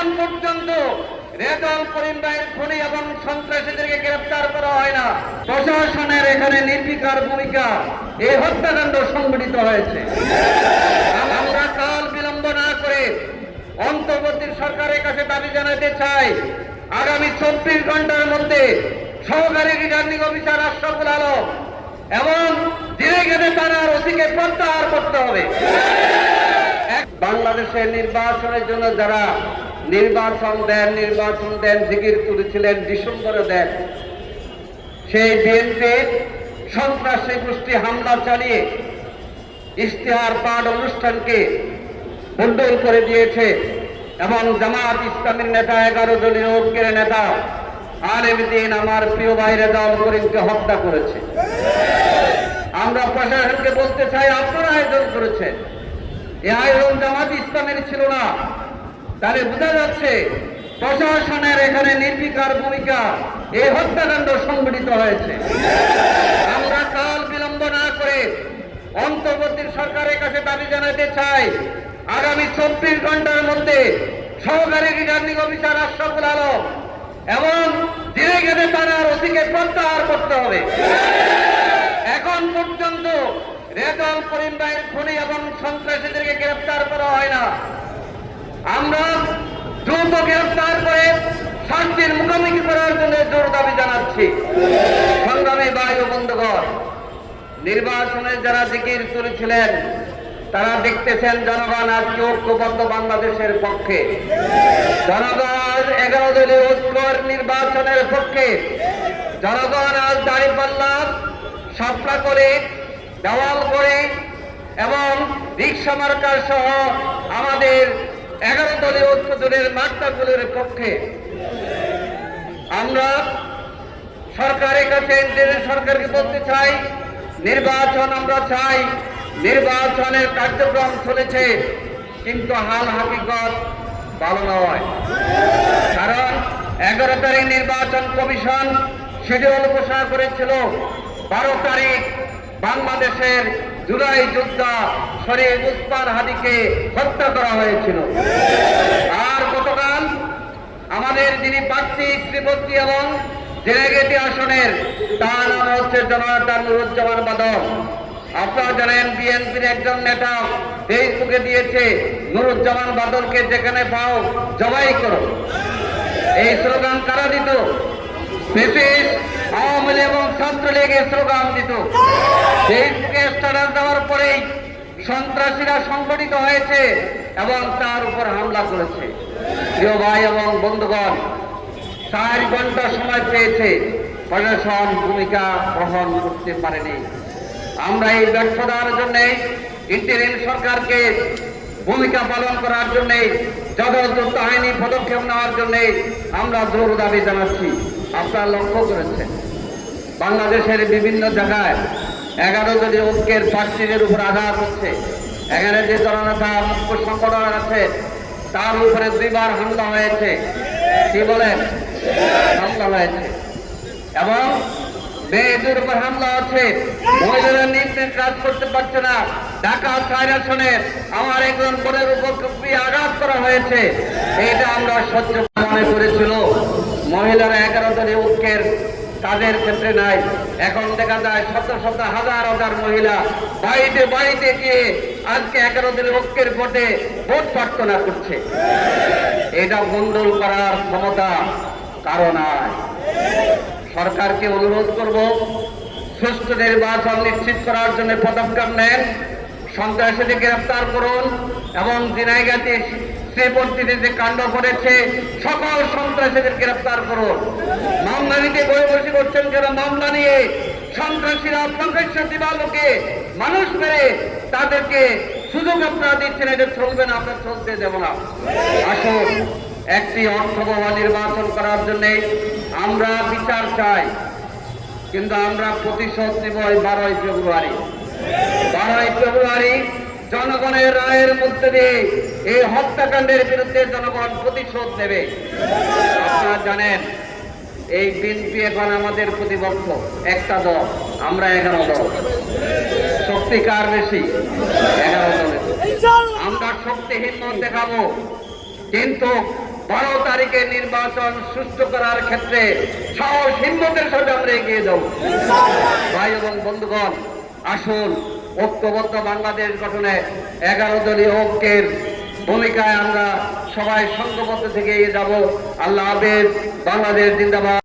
এখন পর্যন্ত রেজাউল করিম ভাইয়ের খুনি এবং সন্ত্রাসীদেরকে গ্রেফতার করা হয় না। প্রশাসনের এখানে নির্বিকার ভূমিকা, এই হত্যাকাণ্ড সংঘটিত হয়েছে। আমরা কাল বিলম্ব না করে অন্তর্বর্তী সরকারের কাছে দাবি জানাতে চাই, আগামী 24 ঘন্টার মধ্যে সহকারী রিটার্নিং অফিসার আশরাফুল আলম এবং জিনেগেদে থানার ওসিকে প্রত্যাহার করতে হবে। বাংলাদেশের নির্বাচনের জন্য যারা নির্বাচন দেন জিকির তুলেছিলেন, ডিসেম্বরে দেন, সেই বিএনপির সন্ত্রাসী গোষ্ঠী হামলা চালিয়ে ইশতেহার পাঠ অনুষ্ঠানকে বন্ধল করে দিয়েছে এবং জামাত ইসলামের নেতা 11 দলীয় ঐক্যের নেতা আলেম দ্বীন আমার প্রিয় ভাই রেজাউল করিমকে হত্যা করেছে। আমরা প্রশাসনকে বলতে চাই, আপনারা আয়োজন করেছেন, এই আয়োজন জামাত ইসলামের ছিল না। তাহলে বোঝা যাচ্ছে প্রশাসনের এখানে নির্বিকার ভূমিকা, এই হত্যাকাণ্ড সংঘটিত হয়েছে। আমরা কাল বিলম্ব না করে অন্তর্বর্তী সরকারের কাছে দাবি জানাতে চাই, আগামী 24 ঘন্টার মধ্যে সহকারী রিটার্নিং অফিসার আশরাফুল আলম এবং জিনেগেদে থানার ওসিকে প্রত্যাহার করতে হবে। এখন পর্যন্ত রেজাউল করিম ভাইয়ের খুনি এবং সন্ত্রাসীদেরকে গ্রেফতার করা হয় না। আমরা দ্রুত গ্রেফতার করে শান্তির মুখোমুখি করার জন্য জোর দাবি জানাচ্ছি। সংগ্রামী ভাই ও বন্ধুগণ, নির্বাচনে যারা জিকির তুলেছিলেন তারা দেখতেছেন জনগণ আজকে ঐক্যবদ্ধ বাংলাদেশের পক্ষে, জনগণ 11 দলীয় ঐক্যর নির্বাচনের পক্ষে, জনগণ আজ দাঁড়িপাল্লা শাপলা করে, দেওয়াল করে এবং রিক্সা মার্কার সহ আমাদের 11 দলীয় ঐক্য দলের মার্কাগুলোর পক্ষে। আমরা সরকারের কাছে সরকারকে বলতে চাই, নির্বাচন আমরা চাই, নির্বাচনের কার্যক্রম চলেছে, কিন্তু হাল হাকিকত ভালো নয়। কারণ 11 তারিখ নির্বাচন কমিশন শিডিউল ঘোষণা করেছিল, 12 তারিখ বাংলাদেশের জুলাই যোদ্ধা শরীফ উসমান হাদিকে হত্যা করা হয়েছিল। আর গতকাল আমাদের যিনি প্রার্থী শ্রীপতি এবং জেনেগেটি আসনের, তার নাম হচ্ছে জননেতা নুরুজ্জামান বাদল। আপনারা জানেন বিএনপির একজন নেতা ফেসবুকে দিয়েছে, নুরুজ্জামান বাদলকে যেখানে পাও জবাই করো। এই স্লোগান কারা দিত? ব্রিটিশ, আওয়ামী লীগ এবং ছাত্রলীগ এই স্লোগান দিত। ফেসবুকে স্ট্যাটাস দেওয়ার পরেই সন্ত্রাসীরা সংগঠিত হয়েছে এবং তার উপর হামলা করেছে। প্রিয় ভাই এবং বন্ধুগণ, 4 ঘন্টা সময় পেয়েছে, প্রশাসন ভূমিকা গ্রহণ করতে পারেনি। আমরা এই ব্যর্থতার জন্য ইন্টারিম সরকারকে ভূমিকা পালন করার জন্য, যথাযথ আইনি পদক্ষেপ নেওয়ার জন্য আমরা জোর দাবি জানাচ্ছি। আপনারা লক্ষ্য করেছেন বাংলাদেশের বিভিন্ন জায়গায় 11 দলীয় ঐক্যের প্রার্থীদের উপর আঘাত হচ্ছে। এখানে যে জননেতা মুখ্য সংগঠন আছে তার উপরে 2 বার হামলা হয়েছে। কি বলেন? হামলা হয়েছে এবং মেয়েদের উপর হামলা হচ্ছে। মহিলারা নির্দেশ কাজ করতে পারছে না। ঢাকা 4 আসনের আমার একজন বোনের উপর আঘাত করা হয়েছে। এটা আমরা সহ্য মনে করেছিল। মহিলারা 11 দলীয় ঐক্যের কাজের ক্ষেত্রে নাই। এখন দেখা যায় শত শত হাজার হাজার মহিলা বাড়িতে বাড়িতে গিয়ে আজকে 11 দলীয় ঐক্যের ভোটে ভোট প্রার্থনা করছে। এটা বন্ধল করার ক্ষমতা কারো নাই। সরকারকে অনুরোধ করব, সুষ্ঠু নির্বাচন নিশ্চিত করার জন্য পদক্ষেপ নেন, সন্ত্রাসীদের গ্রেফতার করুন এবং জিনাইগাতি শ্রীপন্থীদের যে কাণ্ড করেছে সকল সন্ত্রাসীদের গ্রেফতার করুন। মামলা নিতে বসে বসে করছেন যারা মামলা নিয়ে, সন্ত্রাসীরা প্রকাশ্য দিবালোকে মানুষ মেরে তাদেরকে সুযোগ আপনারা দিচ্ছেন, এটা চলবে না, আমরা চলতে দেব না। আসুন একটি অর্থবহ নির্বাচন করার জন্য আমরা বিচার চাই, কিন্তু আমরা প্রতিশোধ নেব 12 ফেব্রুয়ারি। 12 ফেব্রুয়ারি জনগণের রায়ের মধ্যে দিয়ে এই হত্যাকাণ্ডের বিরুদ্ধে জনগণ প্রতিশোধ নেবে। আপনারা জানেন এই বিএনপি এখন আমাদের প্রতিপক্ষ, একটা দল, আমরা 11 দল। শক্তি কার বেশি? 11 দলের। আমরা শক্তিহীন দেখাবো, কিন্তু 12 তারিখে নির্বাচন সুষ্ঠু করার ক্ষেত্রে সাহস হিম্মতের সাথে আমরা এগিয়ে যাব। ভাই এবং বন্ধুগণ, আসুন ঐক্যবদ্ধ বাংলাদেশ গঠনে 11 দলীয় ঐক্যের ভূমিকায় আমরা সবাই সংঘবদ্ধ থেকে এগিয়ে যাব। আল্লাহ হাফেজ। বাংলাদেশ জিন্দাবাদ।